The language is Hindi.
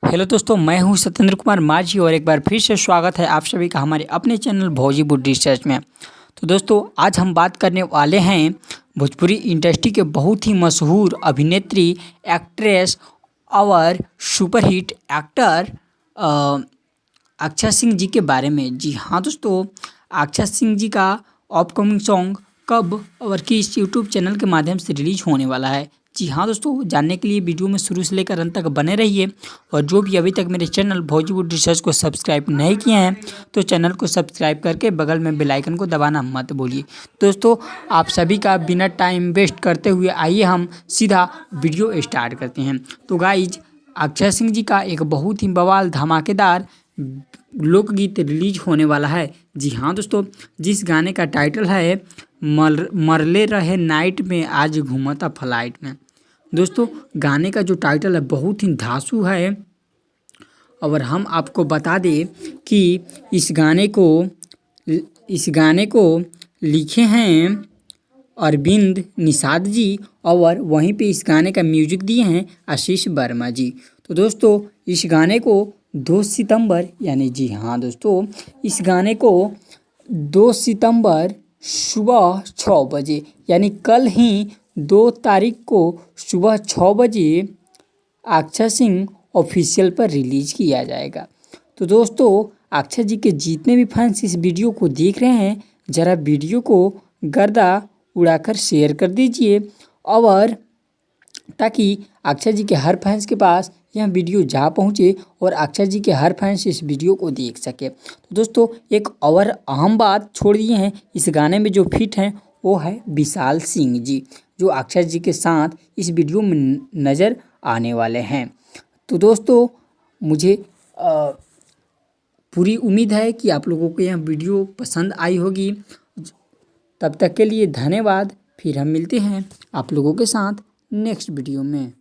हेलो दोस्तों, मैं हूं सत्येंद्र कुमार माझी और एक बार फिर से स्वागत है आप सभी का हमारे अपने चैनल भोजपुरी रिसर्च में। तो दोस्तों, आज हम बात करने वाले हैं भोजपुरी इंडस्ट्री के बहुत ही मशहूर अभिनेत्री, एक्ट्रेस और सुपरहिट एक्टर अक्षय सिंह जी के बारे में। जी हाँ दोस्तों, अक्षय सिंह जी का अपकमिंग सॉन्ग कब और किस यूट्यूब चैनल के माध्यम से रिलीज होने वाला है। जी हाँ दोस्तों, जानने के लिए वीडियो में शुरू से लेकर अंत तक बने रहिए। और जो भी अभी तक मेरे चैनल भोजपुरी रिसर्च को सब्सक्राइब नहीं किए हैं तो चैनल को सब्सक्राइब करके बगल में बेल आइकन को दबाना मत भूलिए। दोस्तों, आप सभी का बिना टाइम वेस्ट करते हुए आइए हम सीधा वीडियो स्टार्ट करते हैं। तो गाइज, अक्षय सिंह जी का एक बहुत ही बवाल धमाकेदार लोकगीत रिलीज होने वाला है। जी हाँ दोस्तों, जिस गाने का टाइटल है मरले रहे नाइट में आज घूमता फ्लाइट में। दोस्तों, गाने का जो टाइटल है बहुत ही धांसू है और हम आपको बता दें कि इस गाने को लिखे हैं अरविंद निषाद जी और वहीं पे इस गाने का म्यूजिक दिए हैं आशीष वर्मा जी। तो दोस्तों, इस गाने को 2 सितंबर यानी जी हाँ दोस्तों, इस गाने को 2 सितंबर सुबह 6 बजे यानी कल ही 2 तारीख को सुबह 6 बजे अक्षय सिंह ऑफिशियल पर रिलीज किया जाएगा। तो दोस्तों, अक्षय जी के जितने भी फैंस इस वीडियो को देख रहे हैं, ज़रा वीडियो को गर्दा उड़ाकर शेयर कर दीजिए और ताकि अक्षय जी के हर फैंस के पास यह वीडियो जा पहुँचे और अक्षय जी के हर फैंस इस वीडियो को देख सके। तो दोस्तों, एक और अहम बात छोड़ दिए हैं, इस गाने में जो फिट हैं वो है विशाल सिंह जी, जो अक्षय जी के साथ इस वीडियो में नज़र आने वाले हैं। तो दोस्तों, मुझे पूरी उम्मीद है कि आप लोगों को यह वीडियो पसंद आई होगी। तब तक के लिए धन्यवाद। फिर हम मिलते हैं आप लोगों के साथ नेक्स्ट वीडियो में।